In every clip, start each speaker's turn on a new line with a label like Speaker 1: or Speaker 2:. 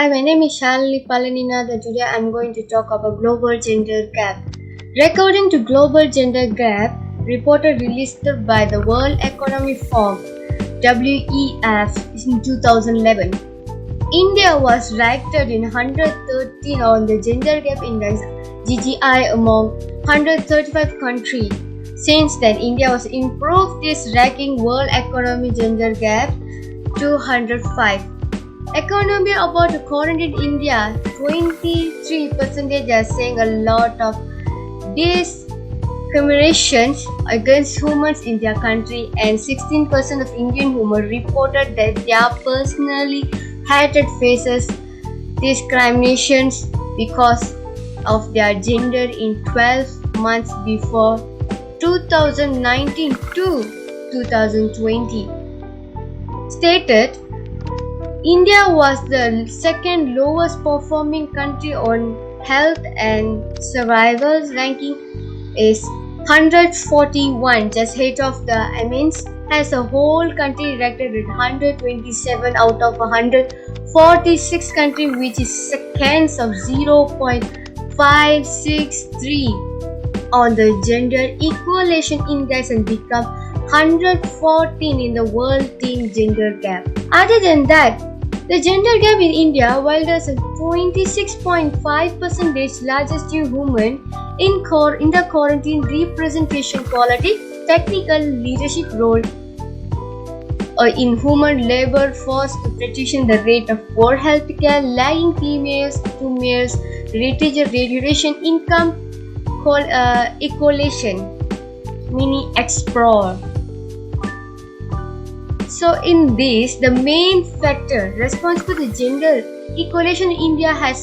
Speaker 1: Hi, my name is Shalini Palaninath and today I'm going to talk about global gender gap. According to global gender gap, reported released by the World Economic Forum (WEF) in 2011, India was ranked in 113 on the Gender Gap Index (GGI) among 135 countries. Since then, India has improved its ranking World Economic Gender Gap to 105. Economy about the current in India, 23% are saying a lot of discriminations against women in their country, and 16% of Indian women reported that they are personally hated faces discriminations because of their gender in 12 months before 2019 to 2020. Stated, India was the second lowest performing country on health and survival ranking is 141, just ahead of the Amiens. As a whole country ranked at 127 out of 146 countries, which is seconds of 0.563 on the Gender Equality Index and become 114 in the World Teen Gender Gap. Other than that, the gender gap in India, while there's a 26.5% largest in women in the quarantine representation quality, technical leadership role in human labor force to petition the rate of poor healthcare, lagging females to males, reduction income equalation, mini explore. So in this, the main factor responsible for gender equality in India have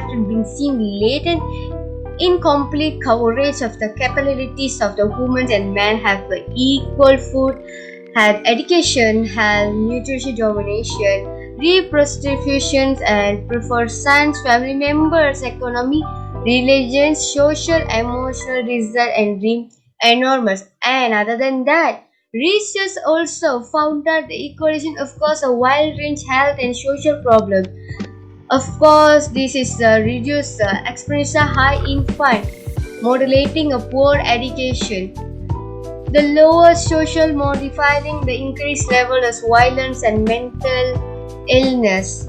Speaker 1: been seen latent incomplete coverage of the capabilities of the women and men have equal food, have education, have nutrition domination, reprostitution and prefer sons, family members, economy, religions, social, emotional result and dream enormous. And other than that, research also found that the equation, of course, a wide range health and social problem. Of course, this is reduced expenditure, high infant, modulating a poor education. The lower social modifying the increased level of violence and mental illness.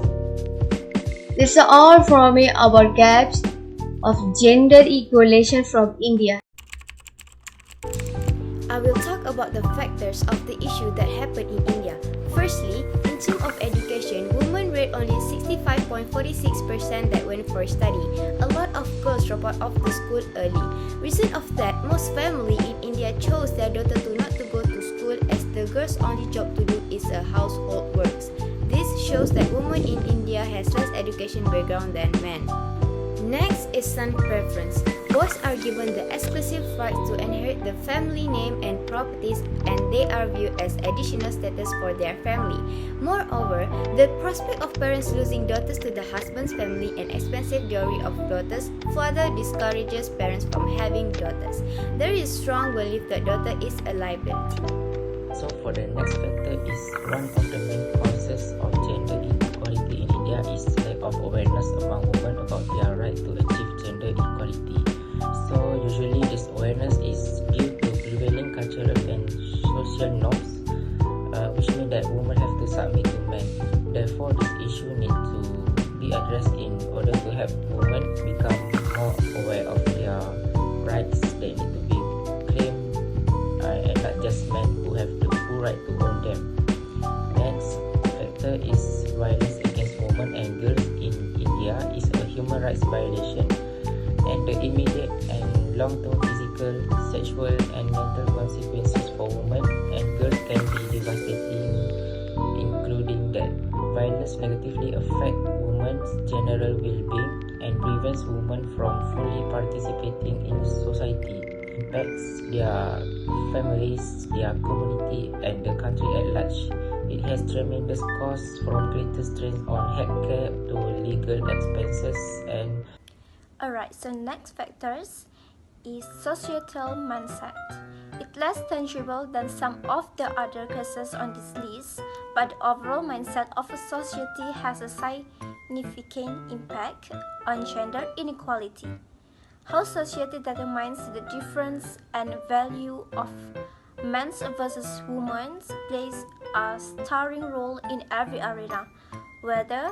Speaker 1: This is all from me about gaps of gender equality from India.
Speaker 2: I will talk about the factors of the issue that happened in India. Firstly, in terms of education, women rate only 65.46% that went for study. A lot of girls drop out of the school early. Reason of that, most families in India chose their daughter not to go to school as the girl's only job to do is a household works. This shows that women in India has less education background than men. Next is son preference. Boys are given the exclusive right to inherit the family name and properties, and they are viewed as additional status for their family. Moreover, the prospect of parents losing daughters to the husband's family and expensive dowry of daughters further discourages parents from having daughters. There is strong belief that daughter is a liability.
Speaker 3: So for the next factor is one of the main causes of gender inequality in India is lack of awareness among women about their right to achieve gender equality. So usually this awareness is due to prevailing cultural and social norms, which means that women have to submit to men. Therefore, this issue needs to be addressed in order to help women become more aware of their rights that need to be claimed, and not just men who have the full right to own them. Next factor is violence against women and girls in India is a human rights violation, and the immediate and long-term physical, sexual and mental consequences for women and girls can be devastating, including that violence negatively affects women's general well-being and prevents women from fully participating in society, impacts their families, their community and the country at large. It has tremendous costs from greater strain on healthcare to legal expenses and
Speaker 4: Alright, so next factors is societal mindset. It
Speaker 2: less tangible than some of the other cases on this list, but the overall mindset of a society has a significant impact on gender inequality. How society determines the difference and value of men's versus women's plays a starring role in every arena, whether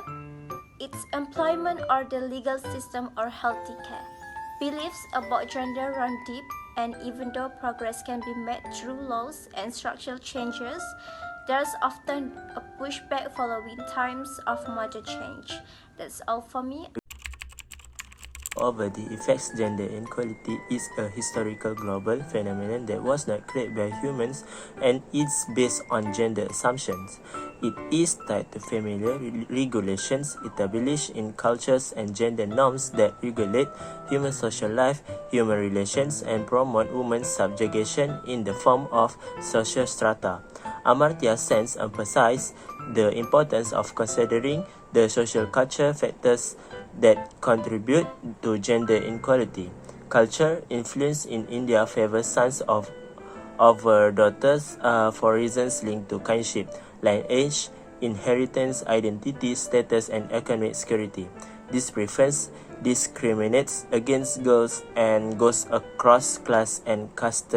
Speaker 2: it's employment or the legal system or healthy care. Beliefs about gender run deep, and even though progress can be made through laws and structural changes, there's often a pushback following times of major change. That's all for me.
Speaker 4: However, the effects gender inequality is a historical global phenomenon that was not created by humans and is based on gender assumptions. It is tied to familiar regulations established in cultures and gender norms that regulate human social life, human relations, and promote women's subjugation in the form of social strata. Amartya Sen emphasized the importance of considering the social culture factors that contribute to gender inequality. Culture influence in India favors sons over daughters for reasons linked to kinship, like age, inheritance, identity, status, and economic security. This preference discriminates against girls and goes across class and caste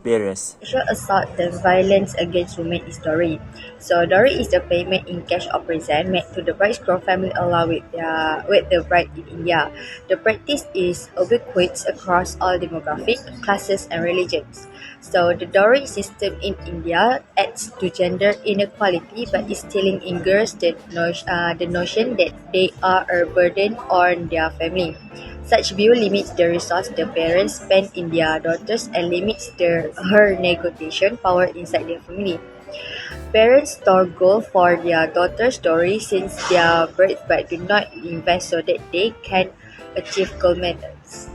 Speaker 4: barriers.
Speaker 5: Sexual assault and violence against women is dowry. So dowry is the payment in cash or present made to the bride's groom family along with the bride in India. The practice is ubiquitous across all demographic, classes and religions. So the dowry system in India adds to gender inequality by instilling in girls the notion that they are a burden on their family. Such view limits the resource the parents spend in their daughters and limits her negotiation power inside their family. Parents store gold for their daughter's dowry since their birthright do not invest so that they can achieve gold medals.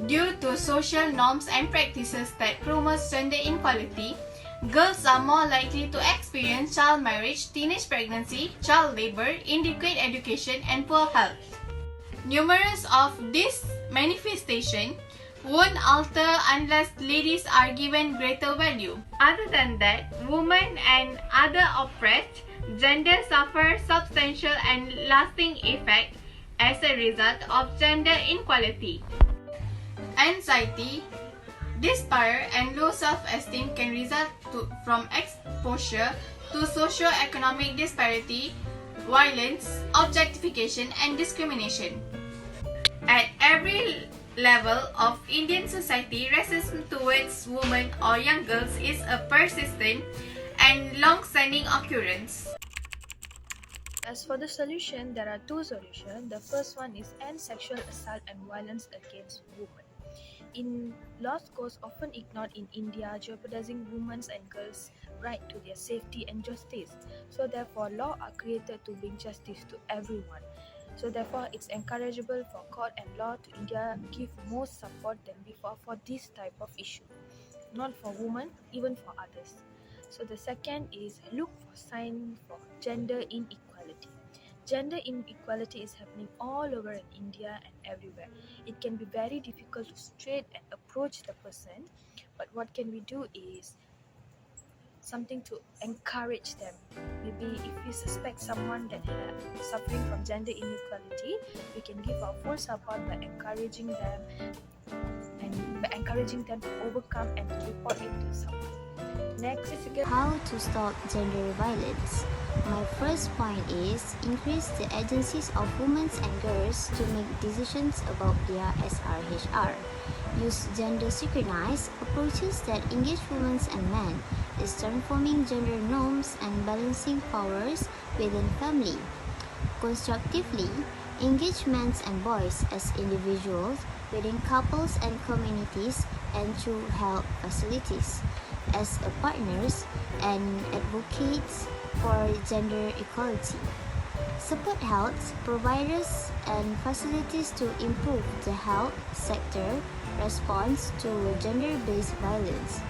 Speaker 6: Due to social norms and practices that promote gender inequality, girls are more likely to experience child marriage, teenage pregnancy, child labor, inadequate education, and poor health. Numerous of these manifestations won't alter unless ladies are given greater value. Other than that, women and other oppressed genders suffer substantial and lasting effects as a result of gender inequality. Anxiety, despair, and low self-esteem can result from exposure to socio-economic disparity, violence, objectification, and discrimination. At every level of Indian society, racism towards women or young girls is a persistent and long-standing occurrence.
Speaker 7: As for the solution, there are two solutions. The first one is end sexual assault and violence against women. Laws goes often ignored in India, jeopardizing women's and girls' right to their safety and justice. So therefore, laws are created to bring justice to everyone. So therefore, it's encourageable for court and law to India give more support than before for this type of issue, not for women, even for others. So the second is look for signs for gender inequality. Gender inequality is happening all over in India and everywhere. It can be very difficult to straight and approach the person, but what can we do is something to encourage them. Maybe if we suspect someone that is suffering from gender inequality, we can give our full support by encouraging them to overcome and to report it to someone. Next is
Speaker 8: how to stop gender violence. My first point is increase the agencies of women and girls to make decisions about their SRHR. Use gender synchronized approaches that engage women and men, is transforming gender norms and balancing powers within family. Constructively engage men and boys as individuals, within couples and communities, and through health facilities as partners and advocates for gender equality. Support health providers and facilities to improve the health sector response to gender-based violence.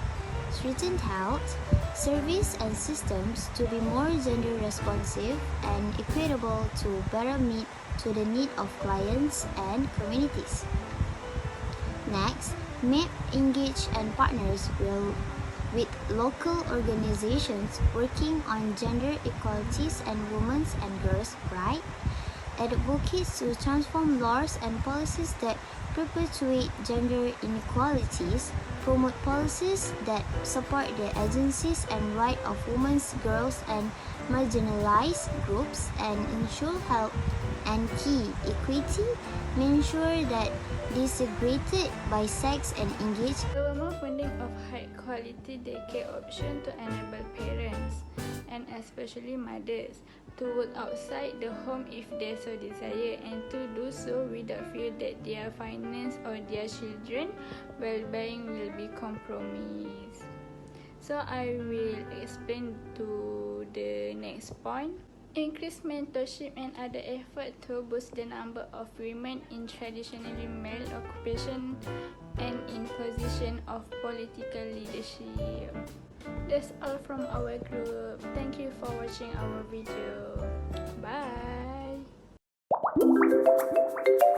Speaker 8: Strengthen health service and systems to be more gender responsive and equitable to better meet to the need of clients and communities. Next, MEP engage and partners will with local organizations working on gender equalities and women's and girls' rights, advocates to transform laws and policies that perpetuate gender inequalities, promote policies that support the agencies and rights of women, girls, and marginalized groups, and ensure health and key equity, ensure that disaggregated by sex and engage.
Speaker 9: Government funding of high quality daycare option to enable parents, and especially mothers, to work outside the home if they so desire, and to do so without fear that their finance or their children well-being will be compromised. So I will explain to the next point. Increase mentorship and other effort to boost the number of women in traditionally male occupation and in position of political leadership. That's all from our group. Thank you for watching our video.